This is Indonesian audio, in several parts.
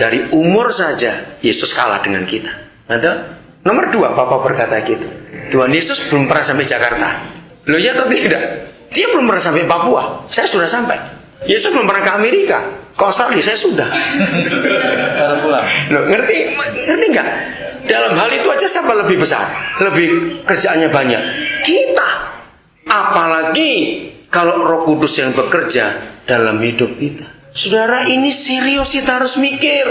Dari umur saja Yesus kalah dengan kita. Betul? Nomor 2, Papa berkata gitu. Tuhan Yesus belum pernah sampai Jakarta. Loh ya atau tidak? Dia belum pernah sampai Papua. Saya sudah sampai. Yesus belum pernah ke Amerika, ke Australia. Saya sudah. Loh, ngerti nggak? Dalam hal itu aja siapa lebih besar, lebih kerjaannya banyak? Kita. Apalagi kalau Roh Kudus yang bekerja dalam hidup kita. Saudara, ini serius, kita harus mikir.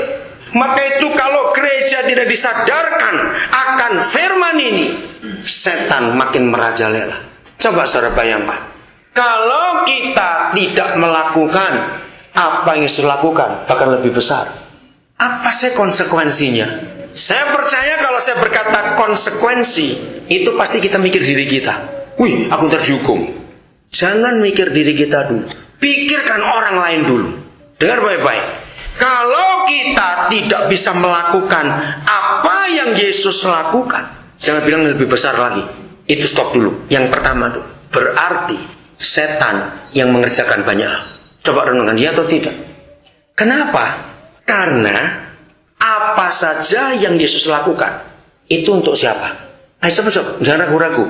Maka itu kalau gereja tidak disadarkan akan firman ini, setan makin merajalela. Coba saudara bayangkan, kalau kita tidak melakukan apa yang Yesus lakukan, bahkan lebih besar, apa sih konsekuensinya? Saya percaya kalau saya berkata konsekuensi, itu pasti kita mikir diri kita. Wih, aku terdihukum. Jangan mikir diri kita dulu, pikirkan orang lain dulu. Dengar baik-baik. Kalau kita tidak bisa melakukan apa yang Yesus lakukan, jangan bilang lebih besar lagi. Itu stop dulu. Yang pertama dulu. Berarti setan yang mengerjakan banyak hal. Coba renungkan, ya atau tidak? Kenapa? Karena apa saja yang Yesus lakukan itu untuk siapa? Ayo coba, jangan ragu-ragu.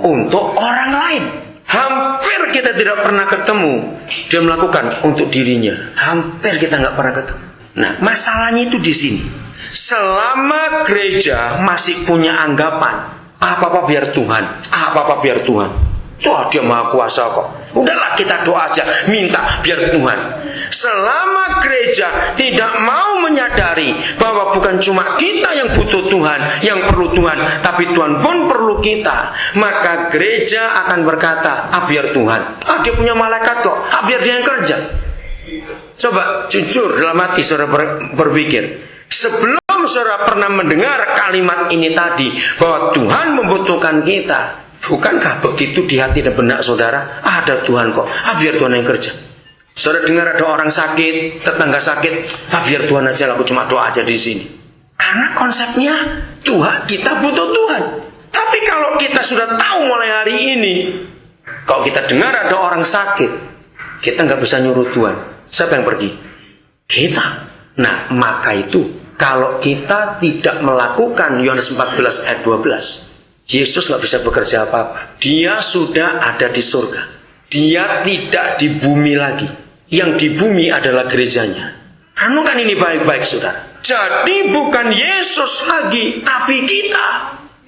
Untuk orang lain. Hampir kita tidak pernah ketemu dia melakukan untuk dirinya. Hampir kita nggak pernah ketemu. Nah, masalahnya itu di sini. Selama gereja masih punya anggapan apa-apa biar Tuhan, apa-apa biar Tuhan. Wah, dia maha kuasa kok. Udahlah, kita doa aja, minta biar Tuhan. Selama gereja tidak mau menyadari bahwa bukan cuma kita yang butuh Tuhan, yang perlu Tuhan, tapi Tuhan pun perlu kita, maka gereja akan berkata, biar Tuhan. Dia punya malaikat kok, biar dia yang kerja. Coba jujur dalam hati saudara berpikir, sebelum saudara pernah mendengar kalimat ini tadi, bahwa Tuhan membutuhkan kita, bukankah begitu di hati dan benak saudara? Ada Tuhan kok, biar Tuhan yang kerja. Saudara dengar ada orang sakit, tetangga sakit, biar Tuhan aja, aku cuma doa aja di sini. Karena konsepnya Tuhan, kita butuh Tuhan. Tapi kalau kita sudah tahu mulai hari ini, kalau kita dengar ada orang sakit, kita nggak bisa nyuruh Tuhan. Siapa yang pergi? Kita. Nah, maka itu kalau kita tidak melakukan Yohanes 14 ayat 12, Yesus nggak bisa bekerja apa-apa. Dia sudah ada di surga. Dia tidak di bumi lagi. Yang di bumi adalah gerejanya. Renungkan ini baik-baik, saudara. Jadi bukan Yesus lagi, tapi kita.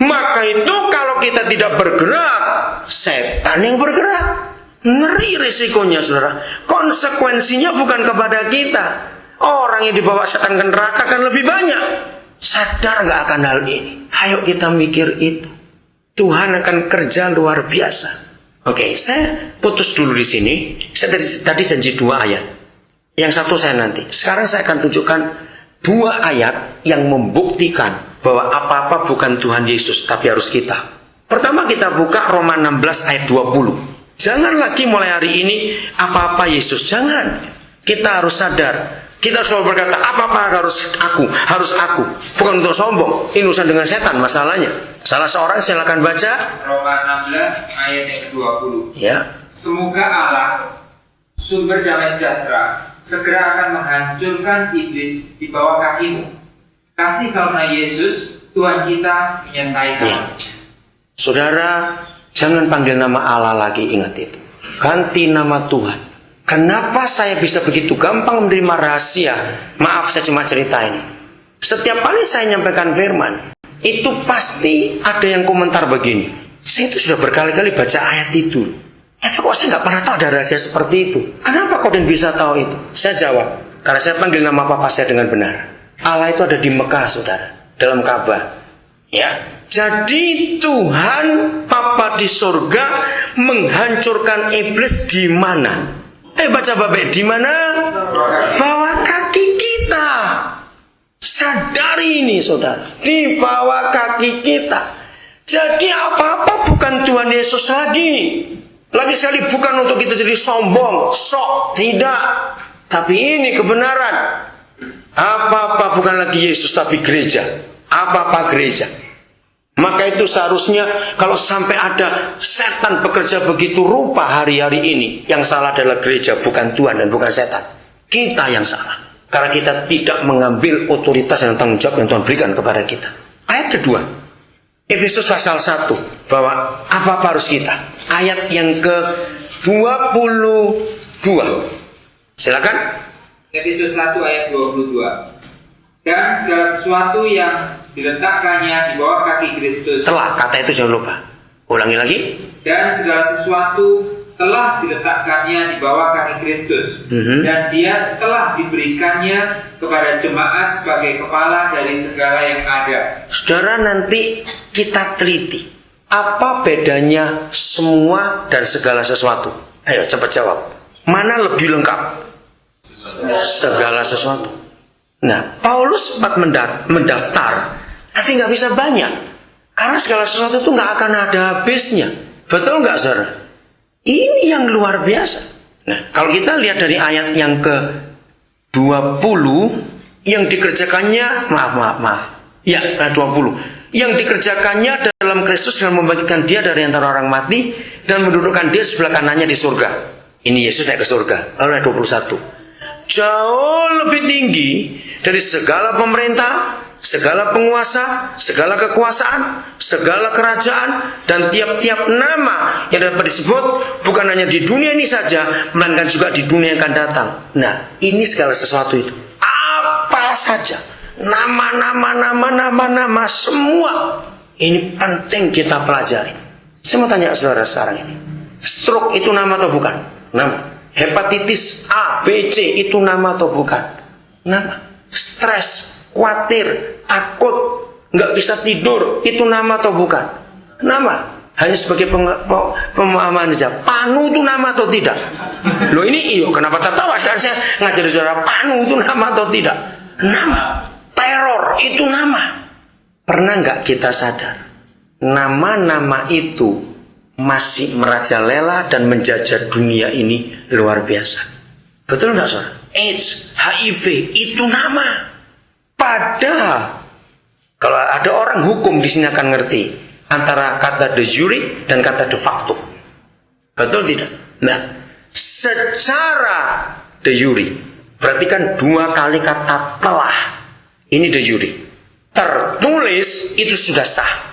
Maka itu kalau kita tidak bergerak, setan yang bergerak. Ngeri risikonya, saudara. Konsekuensinya bukan kepada kita. Orang yang dibawa setan ke neraka kan lebih banyak. Sadar nggak akan hal ini? Ayo kita mikir itu. Tuhan akan kerja luar biasa. Oke, saya putus dulu di sini. Saya tadi janji 2 ayat. Yang satu saya nanti. Sekarang saya akan tunjukkan 2 ayat yang membuktikan bahwa apa-apa bukan Tuhan Yesus, tapi harus kita. Pertama kita buka Roma 16 ayat 20. Jangan lagi mulai hari ini apa-apa Yesus. Jangan. Kita harus sadar. Kita selalu berkata apa-apa harus aku. Bukan untuk sombong. Ini urusan dengan setan masalahnya. Salah seorang silakan baca Roma 16 ayat yang ke-20. Ya. Semoga Allah, sumber damai sejahtera, segera akan menghancurkan iblis di bawah kakimu. Kasih karena Yesus Tuhan kita menyertai kamu. Ya. Saudara, jangan panggil nama Allah lagi, ingat itu. Ganti nama Tuhan. Kenapa saya bisa begitu gampang menerima rahasia? Maaf, saya cuma ceritain. Setiap kali saya nyampaikan firman, itu pasti ada yang komentar begini. Saya itu sudah berkali-kali baca ayat itu, tapi kok saya nggak pernah tahu ada rahasia seperti itu. Kenapa kau dan bisa tahu itu? Saya jawab, karena saya panggil nama papa saya dengan benar. Allah itu ada di Mekah, saudara, dalam Ka'bah. Ya, jadi Tuhan Papa di surga menghancurkan iblis di mana? Baca Bapak, di mana? Bawah kaki kita. Sadari ini, saudara, di bawah kaki kita. Jadi apa-apa bukan Tuhan Yesus lagi. Lagi sekali bukan untuk kita jadi sombong, sok, tidak. Tapi ini kebenaran. Apa-apa bukan lagi Yesus, tapi gereja. Apa-apa gereja. Maka itu seharusnya kalau sampai ada setan bekerja begitu rupa hari-hari ini, yang salah adalah gereja, bukan Tuhan dan bukan setan. Kita yang salah. Karena kita tidak mengambil otoritas dan tanggung jawab yang Tuhan berikan kepada kita. Ayat kedua, Efesus pasal 1, bahwa apa harus kita. Ayat yang ke-22. Silakan. Efesus 1 ayat 22. Dan segala sesuatu yang diletakkannya di bawah kaki Kristus. Telah, kata itu jangan lupa. Ulangi lagi. Dan segala sesuatu telah diletakkannya di bawah kaki Kristus, dan Dia telah diberikannya kepada jemaat sebagai kepala dari segala yang ada. Saudara, nanti kita teliti apa bedanya semua dan segala sesuatu. Ayo cepat jawab. Mana lebih lengkap? Segala sesuatu. Nah, Paulus sempat mendaftar, tapi nggak bisa banyak, karena segala sesuatu itu nggak akan ada habisnya. Betul nggak, saudara? Ini yang luar biasa. Nah, kalau kita lihat dari ayat yang ke-20, yang dikerjakannya, maaf. Ya, 20. Yang dikerjakannya dalam Kristus dengan membangkitkan Dia dari antara orang mati dan mendudukkan Dia sebelah kanannya di surga. Ini Yesus naik ke surga. Lalu ayat 21. Jauh lebih tinggi dari segala pemerintah, segala penguasa, segala kekuasaan, segala kerajaan, dan tiap-tiap nama yang dapat disebut, bukan hanya di dunia ini saja, melainkan juga di dunia yang akan datang. Nah, ini segala sesuatu itu. Apa saja, nama semua. Ini penting kita pelajari. Saya mau tanya saudara sekarang ini, stroke itu nama atau bukan? Nama. Hepatitis A, B, C itu nama atau bukan? Nama. Stres, khawatir, takut, nggak bisa tidur, itu nama atau bukan? Nama. Hanya sebagai pemahaman saja. Panu itu nama atau tidak? Loh ini kenapa tertawa? Sekarang saya ngajari saudara, panu itu nama atau tidak? Nama. Teror itu nama. Pernah nggak kita sadar? Nama-nama itu masih merajalela dan menjajah dunia ini luar biasa. Betul nggak, saudara? AIDS, HIV itu nama. Padahal kalau ada orang hukum di sini akan ngerti antara kata de jure dan kata de facto. Betul tidak? Nah, secara de jure berarti kan dua kali kata telah. Ini de jure. Tertulis itu sudah sah.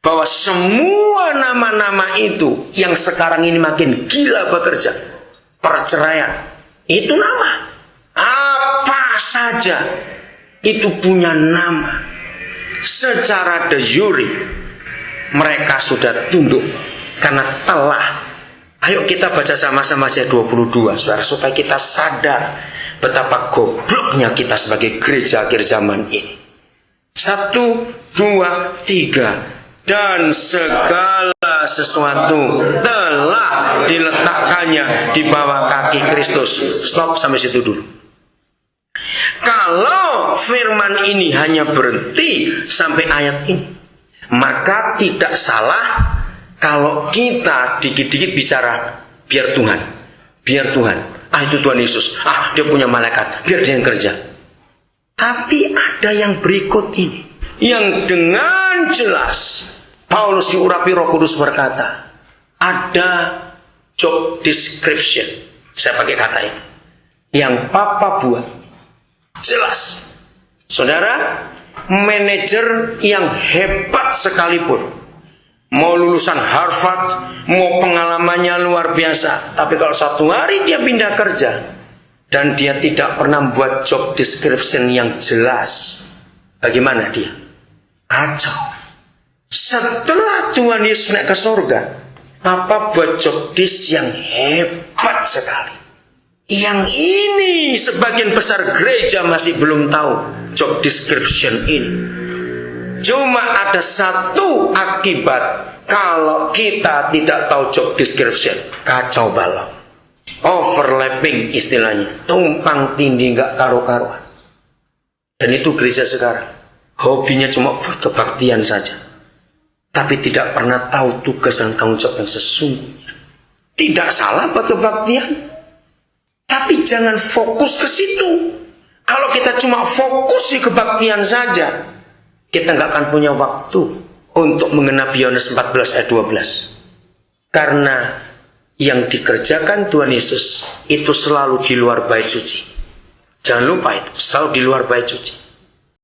Bahwa semua nama-nama itu yang sekarang ini makin gila bekerja, perceraian, itu nama. Apa saja itu punya nama. Secara de jure mereka sudah tunduk karena telah. Ayo kita baca sama-sama ayat 22, saudara, supaya kita sadar betapa gobloknya kita sebagai gereja akhir zaman ini. 1, 2, 3. Dan segala sesuatu telah diletakkannya di bawah kaki Kristus. Stop sampai situ dulu. Kalau firman ini hanya berhenti sampai ayat ini, maka tidak salah kalau kita dikit-dikit bicara biar Tuhan. Itu Tuhan Yesus. Dia punya malaikat, biar dia yang kerja. Tapi ada yang berikut ini, yang dengan jelas Paulus diurapi Roh Kudus berkata, ada job description. Saya pakai kata itu. Yang Papa buat. Jelas. Saudara, manajer yang hebat sekalipun, mau lulusan Harvard, mau pengalamannya luar biasa, tapi kalau satu hari dia pindah kerja dan dia tidak pernah membuat job description yang jelas, bagaimana dia? Kacau. Setelah Tuhan Yesus naik ke surga, Papa buat job desk yang hebat sekali. Yang ini sebagian besar gereja masih belum tahu job description ini. Cuma ada satu akibat kalau kita tidak tahu job description, kacau balau. Overlapping istilahnya, tumpang tindih nggak karu-karuan. Dan itu gereja sekarang, hobinya cuma buat kebaktian saja, tapi tidak pernah tahu tugas dan tanggung jawab yang sesungguhnya. Tidak salah buat kebaktian, tapi jangan fokus ke situ. Kalau kita cuma fokus di kebaktian saja, kita nggak akan punya waktu untuk menggenapi Yohanes 14 ayat 12. Karena yang dikerjakan Tuhan Yesus itu selalu di luar bait suci. Jangan lupa itu, selalu di luar bait suci.